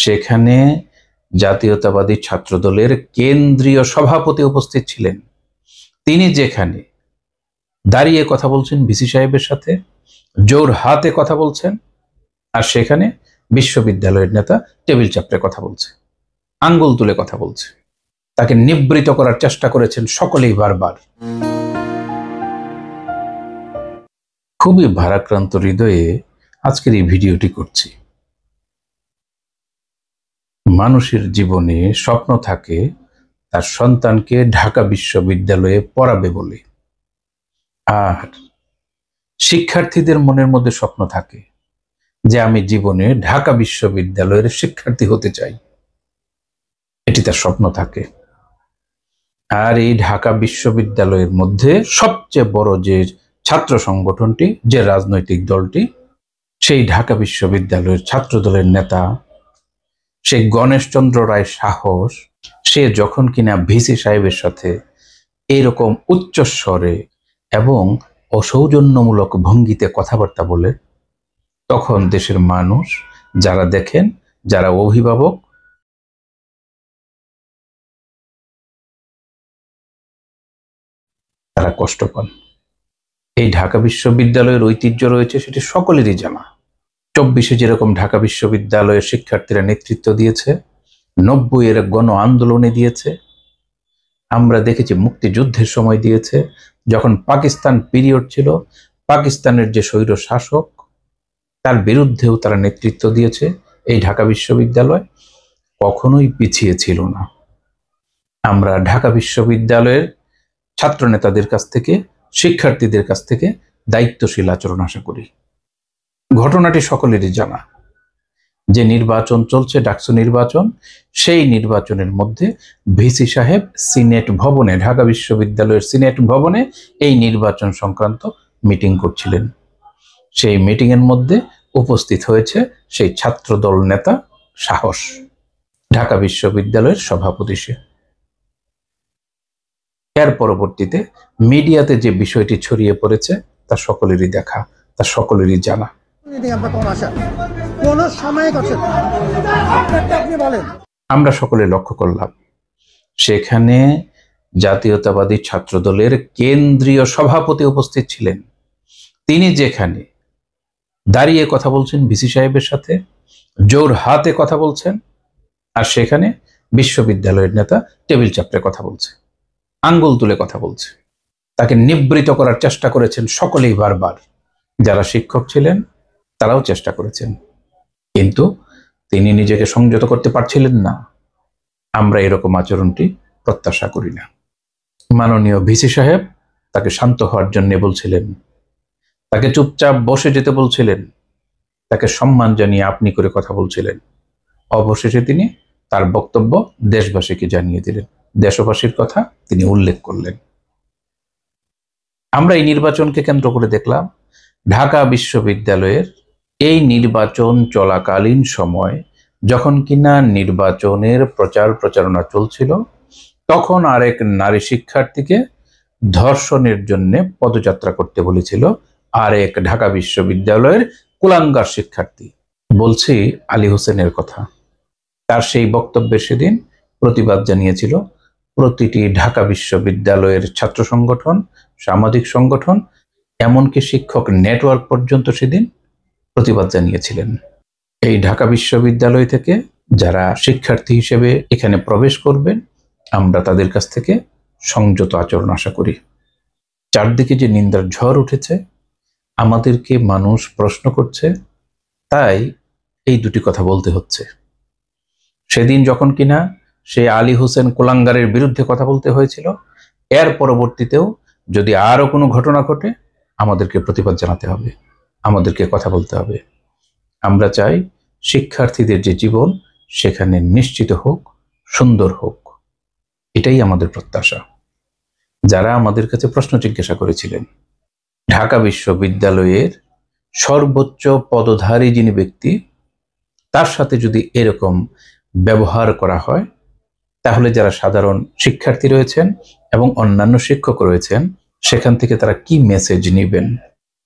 সেখানে জাতীয়তাবাদী ছাত্রদলের কেন্দ্রীয় সভাপতি উপস্থিত ছিলেন। তিনি যেখানে দাঁড়িয়ে কথা বলছেন ভিসি সাহেবের সাথে, জোর হাতে কথা বলছেন, আর সেখানে বিশ্ববিদ্যালয়ের নেতা টেবিল চাপড়ে কথা বলছে, আঙ্গুল তুলে কথা বলছে। তাকে নিবৃত করার চেষ্টা করেছেন সকলেই বারবার। খুবই ভারাক্রান্ত হৃদয়ে আজকের এই ভিডিওটি করছি। মানুষের জীবনে স্বপ্ন থাকে তার সন্তানকে ঢাকা বিশ্ববিদ্যালয়ে পড়াবে বলে, আর শিক্ষার্থীদের মনের মধ্যে স্বপ্ন থাকে যে আমি জীবনে ঢাকা বিশ্ববিদ্যালয়ের শিক্ষার্থী হতে চাই, এটি তার স্বপ্ন থাকে। আর এই ঢাকা বিশ্ববিদ্যালয়ের মধ্যে সবচেয়ে বড় যে ছাত্র সংগঠনটি, যে রাজনৈতিক দলটি, সেই ঢাকা বিশ্ববিদ্যালয়ের ছাত্র দলের নেতা সেই গণেশচন্দ্র রায় সাহস, সে যখন কিনা ভিসি সাহেবের সাথে এরকম উচ্চস্বরে এবং অসৌজন্যমূলক ভঙ্গিতে কথাবার্তা বলে, তখন দেশের মানুষ যারা দেখেন, যারা অভিভাবক, তারা কষ্ট পান। এই ঢাকা বিশ্ববিদ্যালয়ের ঐতিহ্য রয়েছে, সেটি সকলেরই জানা। 24-এ যেরকম ঢাকা বিশ্ববিদ্যালয়ের শিক্ষার্থীরা নেতৃত্ব দিয়েছে, 90-এর গণ আন্দোলনে দিয়েছে, আমরা দেখেছি মুক্তিযুদ্ধের সময় দিয়েছে, যখন পাকিস্তান পিরিয়ড ছিল, পাকিস্তানের যে স্বৈর শাসক তার বিরুদ্ধেও তারা নেতৃত্ব দিয়েছে। এই ঢাকা বিশ্ববিদ্যালয় কখনোই পিছিয়ে ছিল না। আমরা ঢাকা বিশ্ববিদ্যালয়ের ছাত্র নেতাদের কাছ থেকে, শিক্ষার্থীদের কাছ থেকে দায়িত্বশীল আচরণ আশা করি। ঘটনাটি সকলেরই জানা যে নির্বাচন চলছে, ডাকসু নির্বাচন, সেই নির্বাচনের মধ্যে ভিসি সাহেব সিনেট ভবনে, ঢাকা বিশ্ববিদ্যালয়ের সিনেট ভবনে এই নির্বাচন সংক্রান্ত মিটিং করছিলেন। সেই মিটিং এর মধ্যে উপস্থিত হয়েছে সেই ছাত্রদল নেতা সাহস, ঢাকা বিশ্ববিদ্যালয়ের সভাপতি। সে এর পরবর্তীতে মিডিয়াতে যে বিষয়টি ছড়িয়ে পড়েছে তা সকলেরই দেখা, তা সকলেরই জানা। আমরা সকলে লক্ষ্য করলাম সেখানে জাতীয়তাবাদী ছাত্রদলের কেন্দ্রীয় সভাপতি উপস্থিত ছিলেন। তিনি যেখানে দাঁড়িয়ে কথা বলছেন ভিসি সাহেবের সাথে, জোর হাতে কথা বলছেন, আর সেখানে বিশ্ববিদ্যালয়ের নেতা টেবিল চাপড়ে কথা বলছে, আঙ্গুল তুলে কথা বলছে। তাকে নিবৃত করার চেষ্টা করেছেন সকলেই বারবার। যারা শিক্ষক ছিলেন তারাও চেষ্টা করেছেন, কিন্তু তিনি নিজেকে সংযত করতে পারছিলেন না। আমরা এরকম আচরণটি প্রত্যাশা করি না। মাননীয় ভিসি সাহেব তাকে শান্ত হওয়ার জন্য বলছিলেন, তাকে চুপচাপ বসে যেতে বলছিলেন, তাকে সম্মান জানিয়ে আপনি করে কথা বলছিলেন। অবশেষে তিনি তার বক্তব্য দেশবাসীকে জানিয়ে দিলেন, দেশবাসীর কথা তিনি উল্লেখ করলেন। আমরা এই নির্বাচনকে কেন্দ্র করে দেখলাম ঢাকা বিশ্ববিদ্যালয়ের এই নির্বাচন চলাকালীন সময়, যখন কিনা নির্বাচনের প্রচারণা চলছিল, তখন আরেক নারী শিক্ষার্থীকে ধর্ষণের জন্য পদযাত্রা করতে বলেছিল আরেক ঢাকা বিশ্ববিদ্যালয়ের কুলাঙ্গার শিক্ষার্থী। বলছি আলী হোসেনের কথা। তার সেই বক্তব্যে সেদিন প্রতিবাদ জানিয়েছিল প্রতিটি ঢাকা বিশ্ববিদ্যালয়ের ছাত্র সংগঠন, সামাজিক সংগঠন, এমনকি শিক্ষক নেটওয়ার্ক পর্যন্ত সেদিন প্রতিবাদ জানিয়েছিলেন। এই ঢাকা বিশ্ববিদ্যালয় থেকে যারা শিক্ষার্থী হিসেবে এখানে প্রবেশ করবেন, আমরা তাদের কাছ থেকে সংযত আচরণ আশা করি। চারদিকে যে নিন্দার ঝড় উঠেছে, আমাদেরকে মানুষ প্রশ্ন করছে, তাই এই দুটি কথা বলতে হচ্ছে। সেদিন যখন কিনা সে আলী হোসেন কুলাঙ্গারের বিরুদ্ধে কথা বলতে হয়েছিল, এর পরবর্তীতেও যদি আরো কোনো ঘটনা ঘটে, আমাদেরকে প্রতিবাদ জানাতে হবে, আমাদেরকে কথা বলতে হবে। আমরা চাই শিক্ষার্থীদের যে জীবন সেখানে নিশ্চিত হোক, সুন্দর হোক, এটাই আমাদের প্রত্যাশা। যারা আমাদের কাছে প্রশ্ন জিজ্ঞাসা করেছিলেন, ঢাকা বিশ্ববিদ্যালয়ের সর্বোচ্চ পদধারী যিনি ব্যক্তি, তার সাথে যদি এরকম ব্যবহার করা হয়, তাহলে যারা সাধারণ শিক্ষার্থী রয়েছেন এবং অন্যান্য শিক্ষক রয়েছেন, সেখান থেকে তারা কি মেসেজ নেবেন?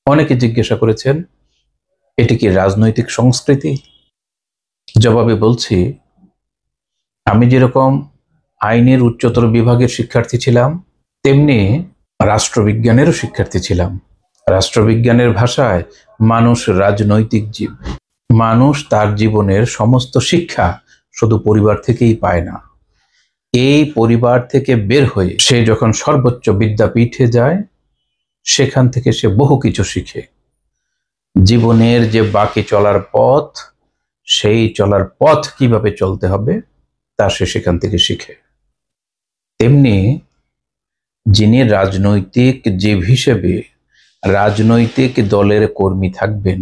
অনেকে জিজ্ঞাসা করেছেন, এটি কি রাজনৈতিক সংস্কৃতি? জবাবে বলছি, আমি যেরকম আইনের উচ্চতর বিভাগের শিক্ষার্থী ছিলাম, তেমনি রাষ্ট্রবিজ্ঞানেরও শিক্ষার্থী ছিলাম। রাষ্ট্রবিজ্ঞানের ভাষায় মানুষ রাজনৈতিক জীব। মানুষ তার জীবনের সমস্ত শিক্ষা শুধু পরিবার থেকেই পায় না। এই পরিবার থেকে বের হয়ে সে যখন সর্বোচ্চ বিদ্যাপীঠে যায়, সেখান থেকে সে বহু কিছু শিখে। জীবনের যে বাকি চলার পথ, সেই চলার পথ কিভাবে চলতে হবে তা সে সেখান থেকে শিখে। তেমনি যিনি রাজনৈতিক জীব হিসেবে রাজনৈতিক দলের কর্মী থাকবেন,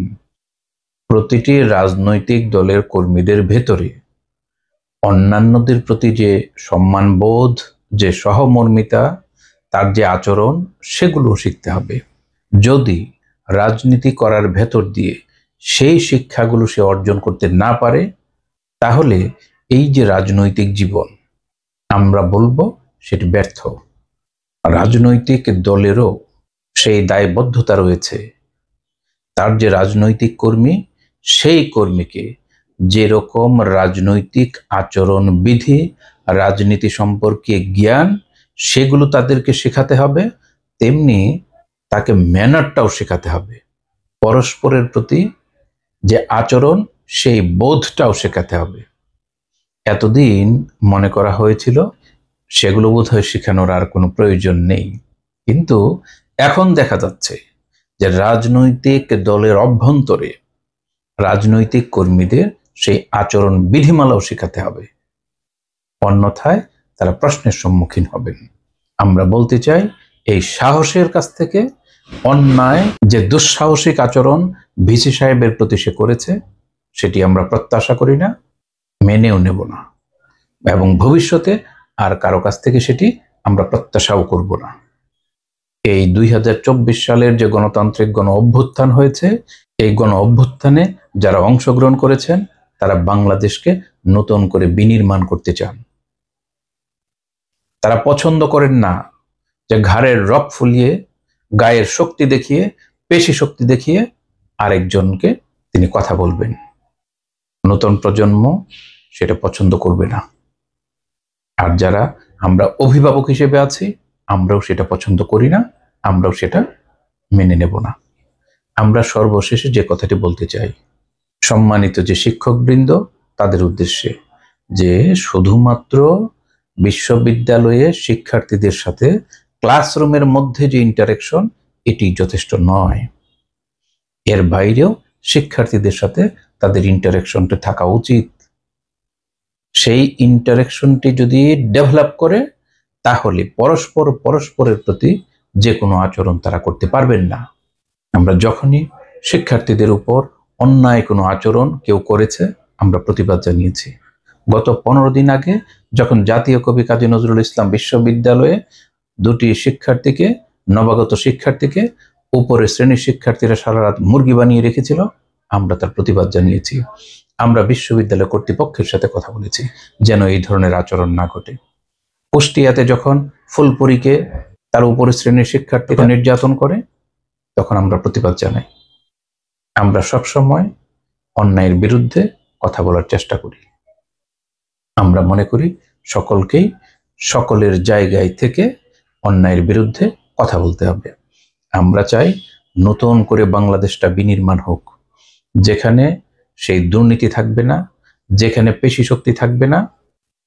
প্রতিটি রাজনৈতিক দলের কর্মীদের ভেতরে অন্যান্যদের প্রতি যে সম্মানবোধ, যে সহমর্মিতা, তার যে আচরণ, সেগুলো শিখতে হবে। যদি রাজনীতি করার ভেতর দিয়ে সেই শিক্ষাগুলো সে অর্জন করতে না পারে, তাহলে এই যে রাজনৈতিক জীবন, আমরা বলবো সেটি ব্যর্থ। রাজনৈতিক দলেরও সেই দায়বদ্ধতা রয়েছে। তার যে রাজনৈতিক কর্মী, সেই কর্মীকে যেরকম রাজনৈতিক আচরণ বিধি, রাজনীতি সম্পর্কে জ্ঞান, সেগুলো তাদেরকে শেখাতে হবে, তেমনি তাকে ম্যানারটাও শেখাতে হবে। পরস্পরের প্রতি যে আচরণ, সেই বোধটাও শেখাতে হবে। এতদিন মনে করা হয়েছিল সেগুলো বোধহয় শেখানোর আর কোনো প্রয়োজন নেই, কিন্তু এখন দেখা যাচ্ছে যে রাজনৈতিক দলের অভ্যন্তরে রাজনৈতিক কর্মীদের সেই আচরণ বিধিমালাও শেখাতে হবে, অন্যথায় তারা প্রশ্নের সম্মুখীন হবেন। আমরা বলতে চাই, এই সাহসের কাছ থেকে অন্যায় যে দুঃসাহসিক আচরণ ভিসি সাহেবের প্রতি সে করেছে, সেটি আমরা প্রত্যাশা করি না, মেনেও নেব না, এবং ভবিষ্যতে আর কারো কাছ থেকে সেটি আমরা প্রত্যাশাও করব না। এই 2024 সালের যে গণতান্ত্রিক গণ অভ্যুত্থান হয়েছে, এই গণ অভ্যুত্থানে যারা অংশগ্রহণ করেছেন, তারা বাংলাদেশকে নতুন করে বিনির্মাণ করতে চান। তারা পছন্দ করেন না যে ঘাড়ের রক ফুলিয়ে, গায়ের শক্তি দেখিয়ে, পেশি শক্তি দেখিয়ে আরেকজনকে তিনি কথা বলবেন। নতুন প্রজন্ম সেটা পছন্দ করবে না। আর যারা আমরা অভিভাবক হিসেবে আছি, আমরাও সেটা পছন্দ করি না, আমরাও সেটা মেনে নেব না। আমরা সর্বশেষে যে কথাটি বলতে চাই, সম্মানিত যে শিক্ষকবৃন্দ, তাদের উদ্দেশ্যে, যে শুধুমাত্র বিশ্ববিদ্যালয়ে শিক্ষার্থীদের সাথে ক্লাসরুমের মধ্যে যে ইন্টারেকশন, এটি যথেষ্ট নয়। এর বাইরেও শিক্ষার্থীদের সাথে তাদের ইন্টারেকশনটা থাকা উচিত। সেই ইন্টারেকশনটি যদি ডেভেলপ করে, তাহলে পরস্পরের প্রতি যে কোনো আচরণ তারা করতে পারবেন না। আমরা যখনই শিক্ষার্থীদের উপর অন্যায় কোনো আচরণ কেউ করেছে, আমরা প্রতিবাদ জানিয়েছি। গত 15 দিন আগে যখন জাতীয় কবি কাজী নজরুল ইসলাম বিশ্ববিদ্যালয়ে দুটি শিক্ষার্থীকে, নবাগত শিক্ষার্থীকে, উপরে শ্রেণীর শিক্ষার্থীরা সারা রাত মুরগি বানিয়ে রেখেছিল, আমরা তার প্রতিবাদ জানিয়েছি। আমরা বিশ্ববিদ্যালয় কর্তৃপক্ষের সাথে কথা বলেছি যেন এই ধরনের আচরণ না ঘটে। কুষ্টিয়াতে যখন ফুলপুরীকে তার উপরে শ্রেণীর শিক্ষার্থীরা নির্যাতন করে, তখন আমরা প্রতিবাদ জানাই। আমরা সবসময় অন্যায়ের বিরুদ্ধে কথা বলার চেষ্টা করি। আমরা মনে করি সকলকেই সকলের জায়গায় থেকে অন্যায়ের বিরুদ্ধে কথা বলতে হবে। আমরা চাই নতুন করে বাংলাদেশটা বিনির্মাণ হোক, যেখানে সেই দুর্নীতি থাকবে না, যেখানে পেশি শক্তি থাকবে না,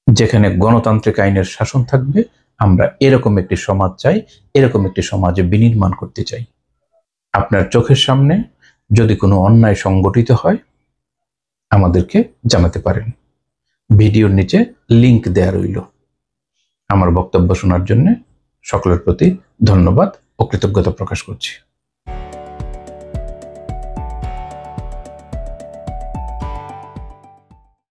যেখানে গণতান্ত্রিক আইনের শাসন থাকবে। আমরা এরকম একটি সমাজ চাই, এরকম একটি সমাজে বিনির্মাণ করতে চাই। আপনার চোখের সামনে যদি কোনো অন্যায় সংগঠিত হয়, আমাদেরকে জানাতে পারেন। ভিডিওর নিচে লিংক দেয়া রইল। আমার বক্তব্য শোনার জন্য সকলের প্রতি ধন্যবাদ ও কৃতজ্ঞতা প্রকাশ করছি।